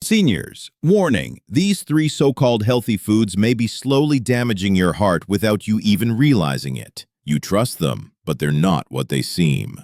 Seniors, warning, these three so-called healthy foods may be slowly damaging your heart without you even realizing it. You trust them, but they're not what they seem.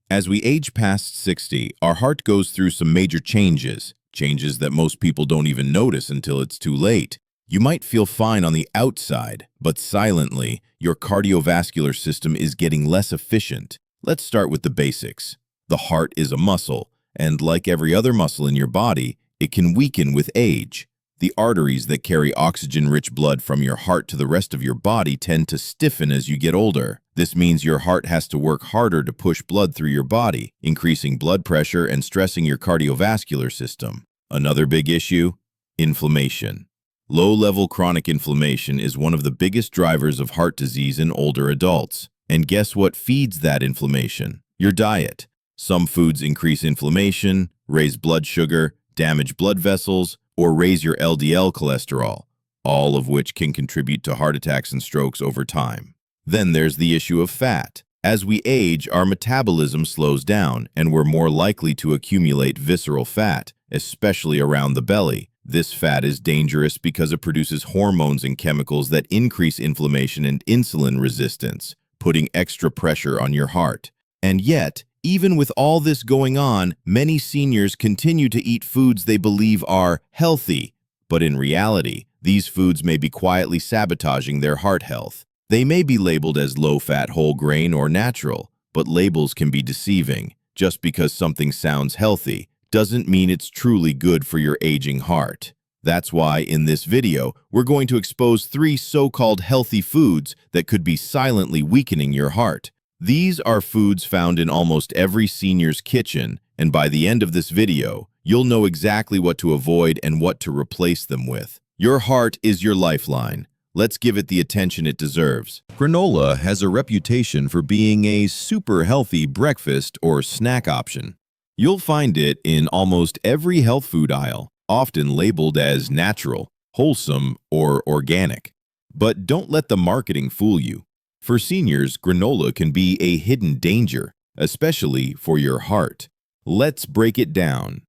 As we age past 60, our heart goes through some major changes that most people don't even notice until it's too late. You might feel fine on the outside, but silently, your cardiovascular system is getting less efficient. Let's start with the basics. The heart is a muscle, and like every other muscle in your body, it can weaken with age. The arteries that carry oxygen-rich blood from your heart to the rest of your body tend to stiffen as you get older. This means your heart has to work harder to push blood through your body, increasing blood pressure and stressing your cardiovascular system. Another big issue? Inflammation. Low-level chronic inflammation is one of the biggest drivers of heart disease in older adults. And guess what feeds that inflammation? Your diet. Some foods increase inflammation, raise blood sugar, damage blood vessels, or raise your LDL cholesterol, all of which can contribute to heart attacks and strokes over time. Then there's the issue of fat. As we age, our metabolism slows down, and we're more likely to accumulate visceral fat, especially around the belly. This fat is dangerous because it produces hormones and chemicals that increase inflammation and insulin resistance, putting extra pressure on your heart. And yet, even with all this going on, many seniors continue to eat foods they believe are healthy. But in reality, these foods may be quietly sabotaging their heart health. They may be labeled as low-fat, whole grain, or natural, but labels can be deceiving. Just because something sounds healthy doesn't mean it's truly good for your aging heart. That's why in this video, we're going to expose 3 so-called healthy foods that could be silently weakening your heart. These are foods found in almost every senior's kitchen, and by the end of this video, you'll know exactly what to avoid and what to replace them with. Your heart is your lifeline. Let's give it the attention it deserves. Granola has a reputation for being a super healthy breakfast or snack option. You'll find it in almost every health food aisle, often labeled as natural, wholesome, or organic. But don't let the marketing fool you. For seniors, granola can be a hidden danger, especially for your heart. Let's break it down.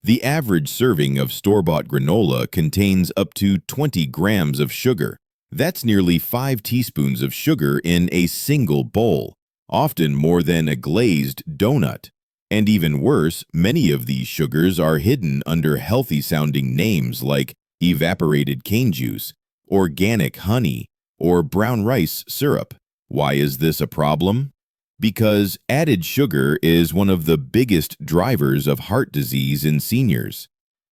The average serving of store-bought granola contains up to 20 grams of sugar. That's nearly 5 teaspoons of sugar in a single bowl, often more than a glazed donut. And even worse, many of these sugars are hidden under healthy-sounding names like evaporated cane juice, organic honey, or brown rice syrup. Why is this a problem? Because added sugar is one of the biggest drivers of heart disease in seniors.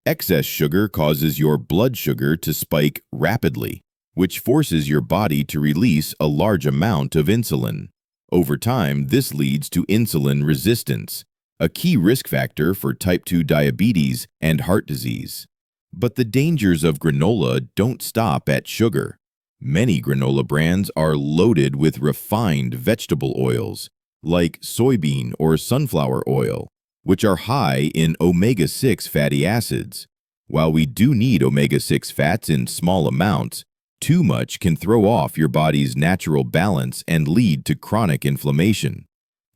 Excess sugar causes your blood sugar to spike rapidly, which forces your body to release a large amount of insulin. Over time, this leads to insulin resistance, a key risk factor for type 2 diabetes and heart disease. But the dangers of granola don't stop at sugar. Many granola brands are loaded with refined vegetable oils, like soybean or sunflower oil, which are high in omega-6 fatty acids. While we do need omega-6 fats in small amounts, too much can throw off your body's natural balance and lead to chronic inflammation.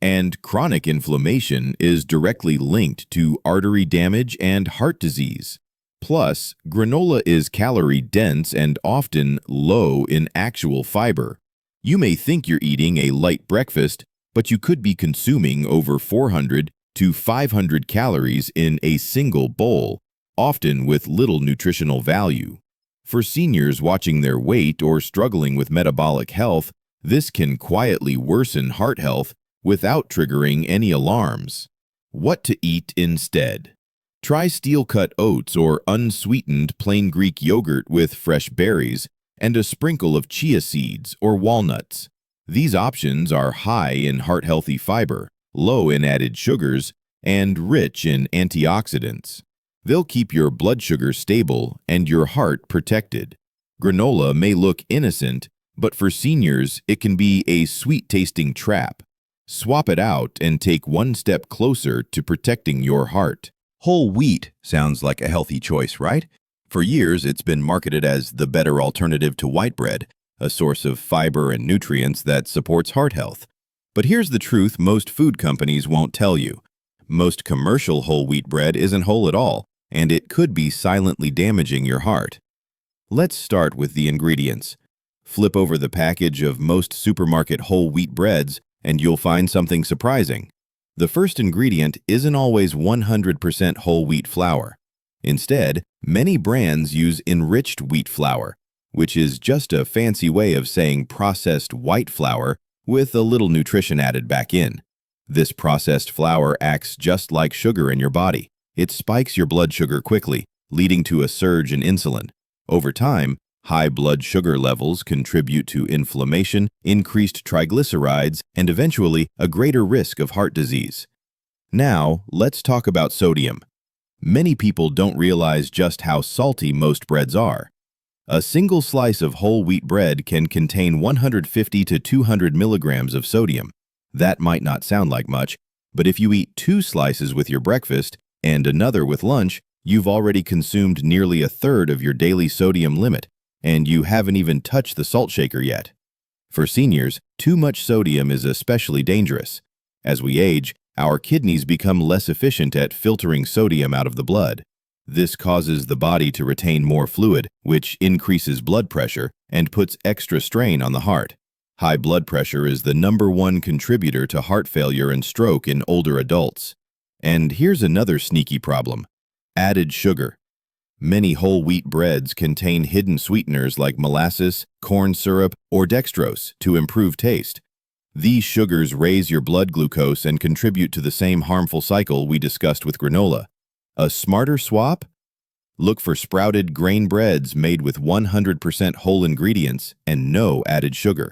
And chronic inflammation is directly linked to artery damage and heart disease. Plus, granola is calorie-dense and often low in actual fiber. You may think you're eating a light breakfast, but you could be consuming over 400 to 500 calories in a single bowl, often with little nutritional value. For seniors watching their weight or struggling with metabolic health, this can quietly worsen heart health without triggering any alarms. What to eat instead? Try steel-cut oats or unsweetened plain Greek yogurt with fresh berries and a sprinkle of chia seeds or walnuts. These options are high in heart-healthy fiber, low in added sugars, and rich in antioxidants. They'll keep your blood sugar stable and your heart protected. Granola may look innocent, but for seniors, it can be a sweet-tasting trap. Swap it out and take one step closer to protecting your heart. Whole wheat sounds like a healthy choice, right? For years, it's been marketed as the better alternative to white bread, a source of fiber and nutrients that supports heart health. But here's the truth most food companies won't tell you. Most commercial whole wheat bread isn't whole at all. and it could be silently damaging your heart. Let's start with the ingredients. Flip over the package of most supermarket whole wheat breads, and you'll find something surprising. The first ingredient isn't always 100% whole wheat flour. Instead, many brands use enriched wheat flour, which is just a fancy way of saying processed white flour with a little nutrition added back in. This processed flour acts just like sugar in your body. It spikes your blood sugar quickly, leading to a surge in insulin. Over time, high blood sugar levels contribute to inflammation, increased triglycerides, and eventually a greater risk of heart disease. Now, let's talk about sodium. Many people don't realize just how salty most breads are. A single slice of whole wheat bread can contain 150 to 200 milligrams of sodium. That might not sound like much, but if you eat 2 slices with your breakfast and another with lunch, you've already consumed nearly a third of your daily sodium limit, and you haven't even touched the salt shaker yet. For seniors, too much sodium is especially dangerous. As we age, our kidneys become less efficient at filtering sodium out of the blood. This causes the body to retain more fluid, which increases blood pressure and puts extra strain on the heart. High blood pressure is the #1 contributor to heart failure and stroke in older adults. And here's another sneaky problem: added sugar. Many whole wheat breads contain hidden sweeteners like molasses, corn syrup, or dextrose to improve taste. These sugars raise your blood glucose and contribute to the same harmful cycle we discussed with granola. A smarter swap? Look for sprouted grain breads made with 100% whole ingredients and no added sugar.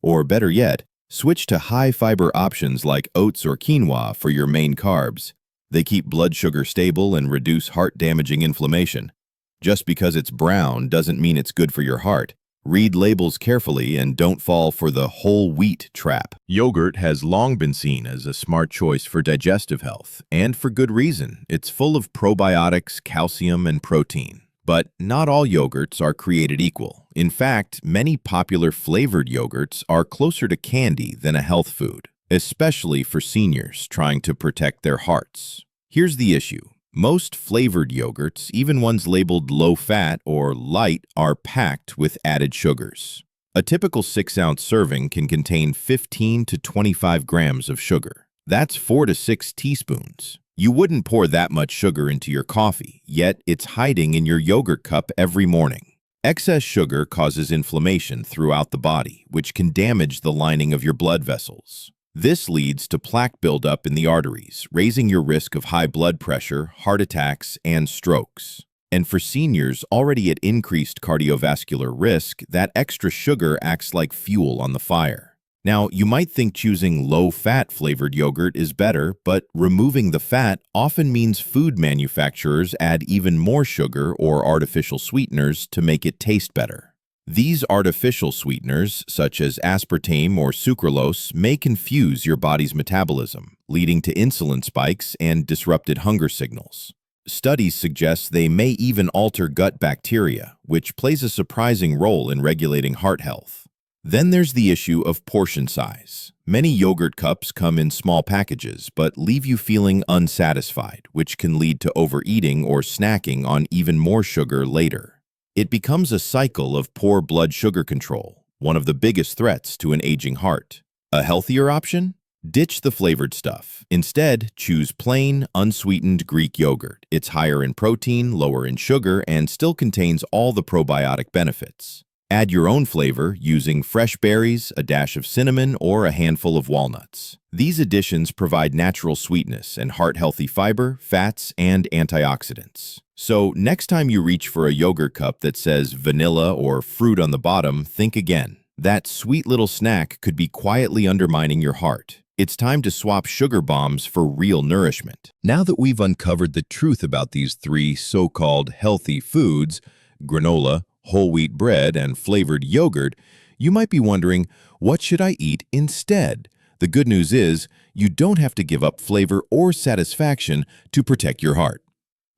Or better yet, switch to high-fiber options like oats or quinoa for your main carbs. They keep blood sugar stable and reduce heart-damaging inflammation. Just because it's brown doesn't mean it's good for your heart. Read labels carefully and don't fall for the whole wheat trap. Yogurt has long been seen as a smart choice for digestive health, and for good reason. It's full of probiotics, calcium, and protein. But not all yogurts are created equal. In fact, many popular flavored yogurts are closer to candy than a health food, especially for seniors trying to protect their hearts. Here's the issue. Most flavored yogurts, even ones labeled low-fat or light, are packed with added sugars. A typical 6-ounce serving can contain 15 to 25 grams of sugar. That's 4 to 6 teaspoons. You wouldn't pour that much sugar into your coffee, yet it's hiding in your yogurt cup every morning. Excess sugar causes inflammation throughout the body, which can damage the lining of your blood vessels. This leads to plaque buildup in the arteries, raising your risk of high blood pressure, heart attacks, and strokes. And for seniors already at increased cardiovascular risk, that extra sugar acts like fuel on the fire. Now, you might think choosing low-fat flavored yogurt is better, but removing the fat often means food manufacturers add even more sugar or artificial sweeteners to make it taste better. These artificial sweeteners, such as aspartame or sucralose, may confuse your body's metabolism, leading to insulin spikes and disrupted hunger signals. Studies suggest they may even alter gut bacteria, which plays a surprising role in regulating heart health. Then there's the issue of portion size. Many yogurt cups come in small packages, but leave you feeling unsatisfied, which can lead to overeating or snacking on even more sugar later. It becomes a cycle of poor blood sugar control, one of the biggest threats to an aging heart. A healthier option? Ditch the flavored stuff. Instead, choose plain, unsweetened Greek yogurt. It's higher in protein, lower in sugar, and still contains all the probiotic benefits. Add your own flavor using fresh berries, a dash of cinnamon, or a handful of walnuts. These additions provide natural sweetness and heart-healthy fiber, fats, and antioxidants. So next time you reach for a yogurt cup that says vanilla or fruit on the bottom, think again. That sweet little snack could be quietly undermining your heart. It's time to swap sugar bombs for real nourishment. Now that we've uncovered the truth about these 3 so-called healthy foods, granola, whole wheat bread, and flavored yogurt, you might be wondering, what should I eat instead? The good news is, you don't have to give up flavor or satisfaction to protect your heart.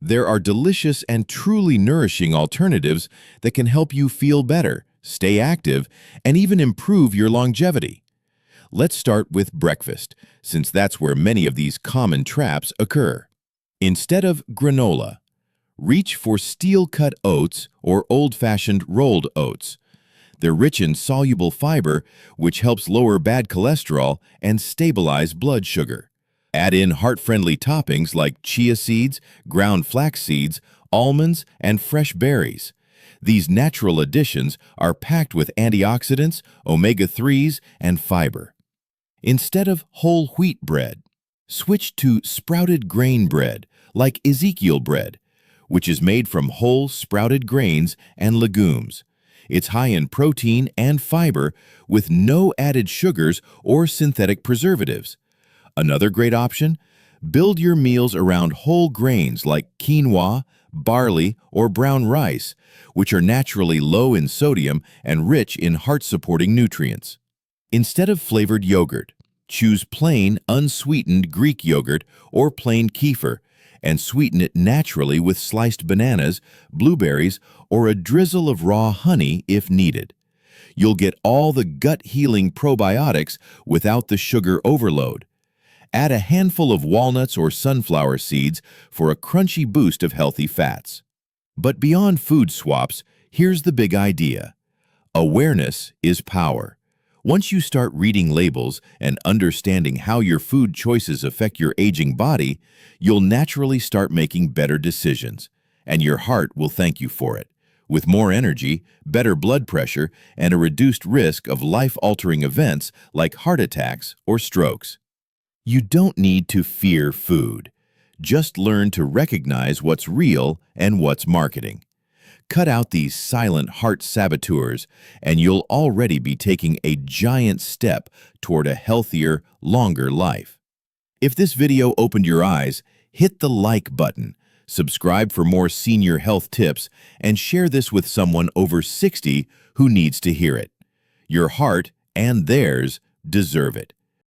There are delicious and truly nourishing alternatives that can help you feel better, stay active, and even improve your longevity. Let's start with breakfast, since that's where many of these common traps occur. Instead of granola, reach for steel-cut oats or old-fashioned rolled oats. They're rich in soluble fiber, which helps lower bad cholesterol and stabilize blood sugar. Add in heart-friendly toppings like chia seeds, ground flax seeds, almonds, and fresh berries. These natural additions are packed with antioxidants, omega-3s, and fiber. Instead of whole wheat bread, switch to sprouted grain bread, like Ezekiel bread, which is made from whole sprouted grains and legumes. It's high in protein and fiber with no added sugars or synthetic preservatives. Another great option? Build your meals around whole grains like quinoa, barley, or brown rice, which are naturally low in sodium and rich in heart-supporting nutrients. Instead of flavored yogurt, choose plain, unsweetened Greek yogurt or plain kefir, and sweeten it naturally with sliced bananas, blueberries, or a drizzle of raw honey if needed. You'll get all the gut-healing probiotics without the sugar overload. Add a handful of walnuts or sunflower seeds for a crunchy boost of healthy fats. But beyond food swaps, here's the big idea. Awareness is power. Once you start reading labels and understanding how your food choices affect your aging body, you'll naturally start making better decisions, and your heart will thank you for it, with more energy, better blood pressure, and a reduced risk of life-altering events like heart attacks or strokes. You don't need to fear food. Just learn to recognize what's real and what's marketing. Cut out these silent heart saboteurs, and you'll already be taking a giant step toward a healthier, longer life. If this video opened your eyes, hit the like button, subscribe for more senior health tips, and share this with someone over 60 who needs to hear it. Your heart and theirs deserve it.